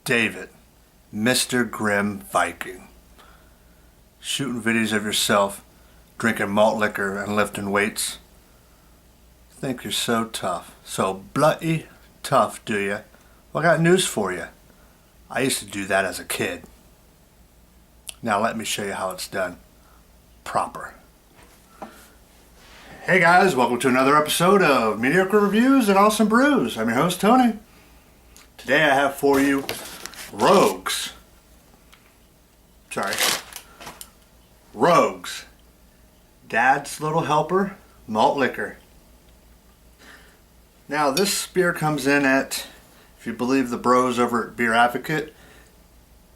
David, Mr. Grim Viking, shooting videos of yourself drinking malt liquor and lifting weights. Think you're so tough, so bloody tough, do you? Well, I got news for you. I used to do that as a kid. Now let me show you how it's done proper. Hey guys, welcome to another episode of Mediocre Reviews and Awesome Brews. I'm your host, Tony. Today I have for you Rogues, Dad's Little Helper Malt Liquor. Now this beer comes in at, if you believe the bros over at BeerAdvocate,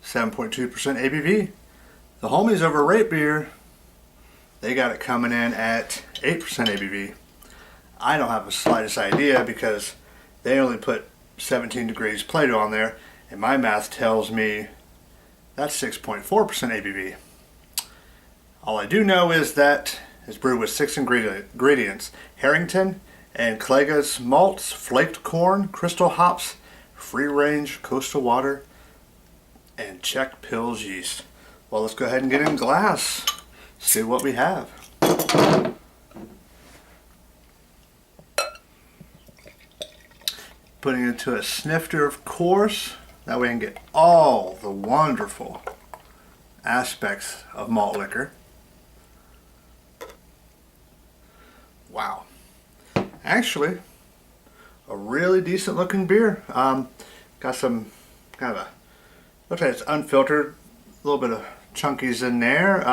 7.2% ABV. The homies over at Rate Beer, they got it coming in at 8% ABV. I don't have the slightest idea because they only put 17 degrees Plato on there, and my math tells me that's 6.4% ABV. All I do know is that it's brewed with 6 ingredients: Harrington and Clega's malts, flaked corn, crystal hops, free-range coastal water, and Czech Pils yeast. Well, let's go ahead and get in glass, see what we have. Putting it into a snifter, of course, that way I can get all the wonderful aspects of malt liquor. Wow. Actually, a really decent looking beer. Got some kind of a, looks like it's unfiltered, a little bit of chunkies in there.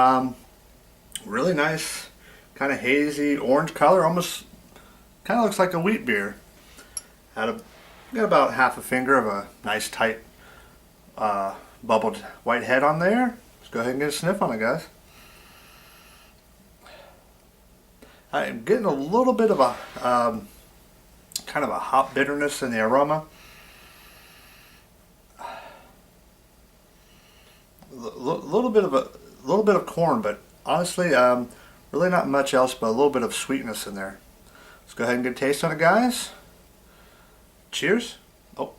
Really nice, kind of hazy orange color, almost kind of looks like a wheat beer. Got about half a finger of a nice tight bubbled white head on there. Let's go ahead and get a sniff on it, guys. I'm getting a little bit of a kind of a hop bitterness in the aroma. A little bit of corn, but honestly, really not much else but a little bit of sweetness in there. Let's go ahead and get a taste on it, guys. Cheers. Oh,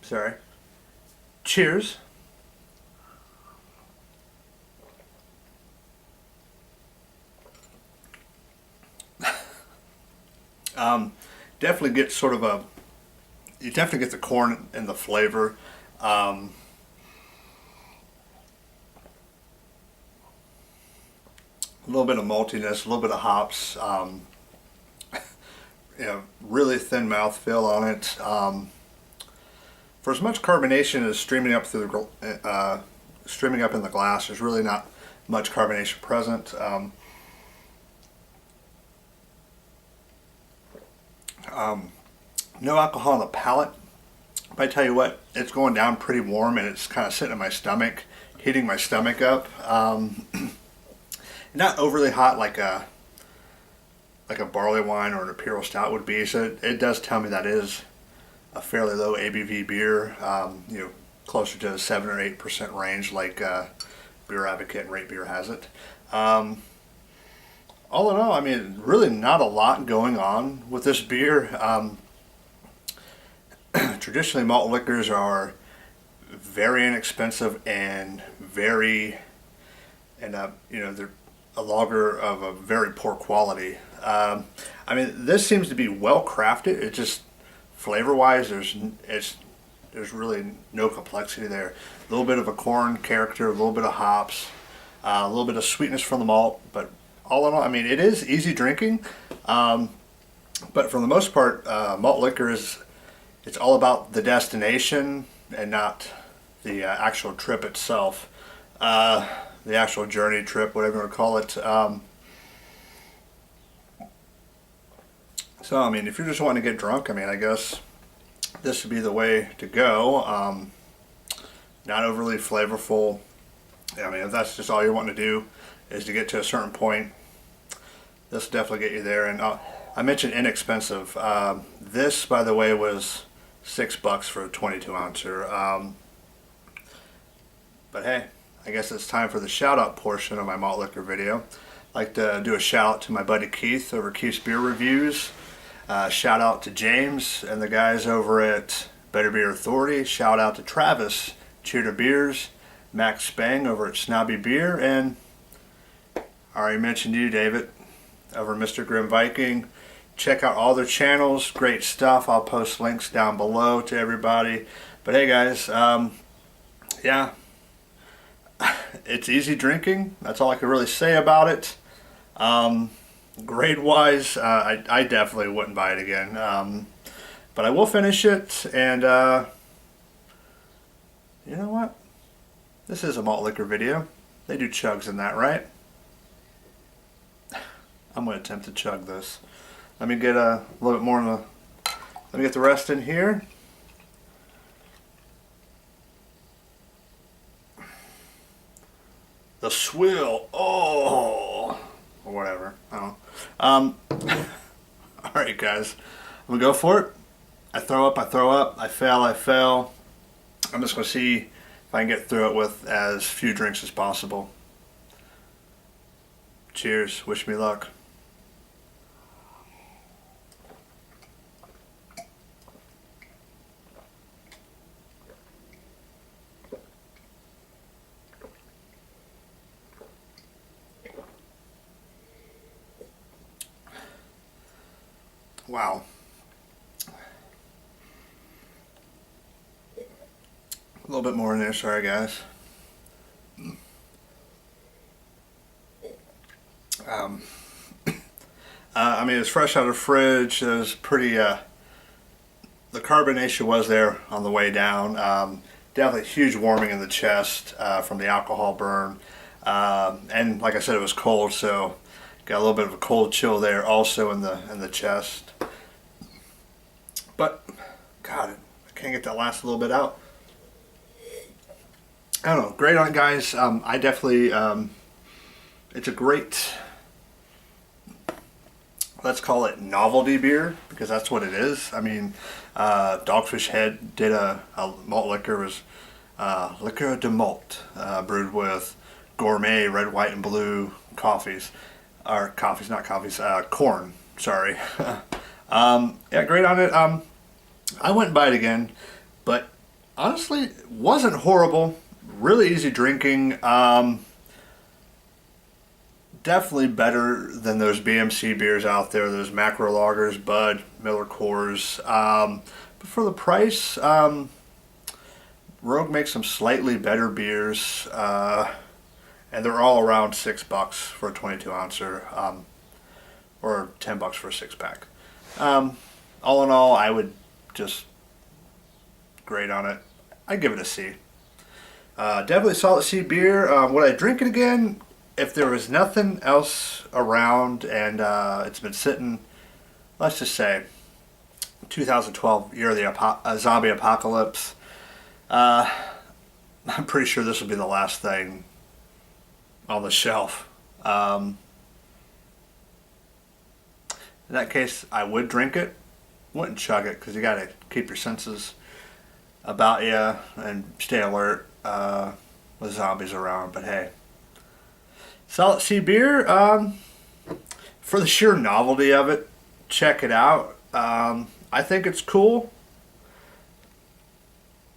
sorry. Cheers. Definitely get sort of you definitely get the corn and the flavor. A little bit of maltiness, a little bit of hops. Really thin mouthfeel on it. For as much carbonation as streaming up through streaming up in the glass, there's really not much carbonation present. No alcohol on the palate, but I tell you what, it's going down pretty warm and it's kind of sitting in my stomach, heating my stomach up. Not overly hot like a barley wine or an imperial stout would be, so it does tell me that is a fairly low ABV beer, closer to the 7 or 8% range like BeerAdvocate and Rate Beer has it. All in all, I mean, really not a lot going on with this beer. Traditionally, malt liquors are very inexpensive and they're a lager of a very poor quality. I mean, this seems to be well crafted. It just flavor-wise, there's really no complexity there. A little bit of a corn character, a little bit of hops, a little bit of sweetness from the malt, but all in all, I mean, it is easy drinking. But for the most part, malt liquor it's all about the destination and not the actual trip itself. The actual journey trip, whatever you want to call it. So, I mean, if you're just wanting to get drunk, I mean, I guess this would be the way to go. Not overly flavorful. I mean, if that's just all you want to do is to get to a certain point, this will definitely get you there. And I mentioned inexpensive. This, by the way, was $6 for a 22 ouncer. But hey, I guess it's time for the shout out portion of my malt liquor video. I'd like to do a shout out to my buddy Keith over Keith's Beer Reviews. Shout out to James and the guys over at Better Beer Authority. Shout out to Travis, Cheer to Beers, Max Spang over at Snobby Beer, and I already mentioned you, David, over Mr. Grim Viking. Check out all their channels. Great stuff. I'll post links down below to everybody. But hey guys, yeah, it's easy drinking. That's all I can really say about it. Grade wise, I definitely wouldn't buy it again. But I will finish it, and you know what? This is a malt liquor video. They do chugs in that, right? I'm going to attempt to chug this. Let me get a little bit more in the... Let me get the rest in here. The swill. Oh! Or whatever. I don't know. Alright guys. I'm going to go for it. I throw up, I throw up. I fail, I fail. I'm just going to see if I can get through it with as few drinks as possible. Cheers. Wish me luck. Wow. A little bit more in there, sorry guys. I mean, it's fresh out of the fridge. It was pretty, the carbonation was there on the way down. Definitely huge warming in the chest from the alcohol burn. And like I said, it was cold, so got a little bit of a cold chill there also in the chest. But, God, I can't get that last little bit out. I don't know. Great on it, guys. I definitely, it's a great, let's call it novelty beer, because that's what it is. I mean, Dogfish Head did a malt liquor. It was Liqueur de Malt, brewed with gourmet red, white, and blue coffees. Or coffees, not coffees, corn, sorry. Yeah, great on it. I wouldn't buy it again, but honestly, it wasn't horrible. Really easy drinking. Definitely better than those BMC beers out there, those macro lagers, Bud, Miller Coors. But for the price, Rogue makes some slightly better beers, and they're all around $6 for a 22 ouncer, or $10 for a 6-pack. All in all, I would just grade on it. I'd give it a C. Definitely solid C beer. Would I drink it again? If there was nothing else around and it's been sitting, let's just say 2012, year of the zombie apocalypse, I'm pretty sure this will be the last thing on the shelf. In that case, I would drink it. Wouldn't chug it, because you got to keep your senses about you and stay alert with zombies around. But hey, solid C beer. For the sheer novelty of it, check it out. I think it's cool.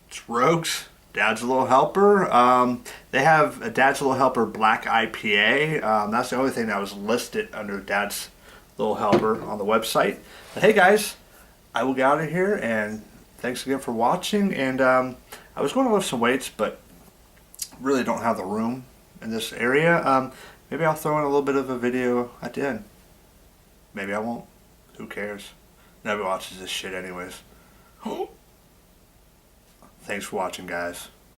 It's Rogue's Dad's Little Helper. They have a Dad's Little Helper Black IPA. That's the only thing that was listed under Dad's Little Helper on the website. But hey guys, I will get out of here, and thanks again for watching. And I was going to lift some weights, but really don't have the room in this area. Maybe I'll throw in a little bit of a video at the end. Maybe I won't. Who cares? Nobody watches this shit anyways. Thanks for watching, guys.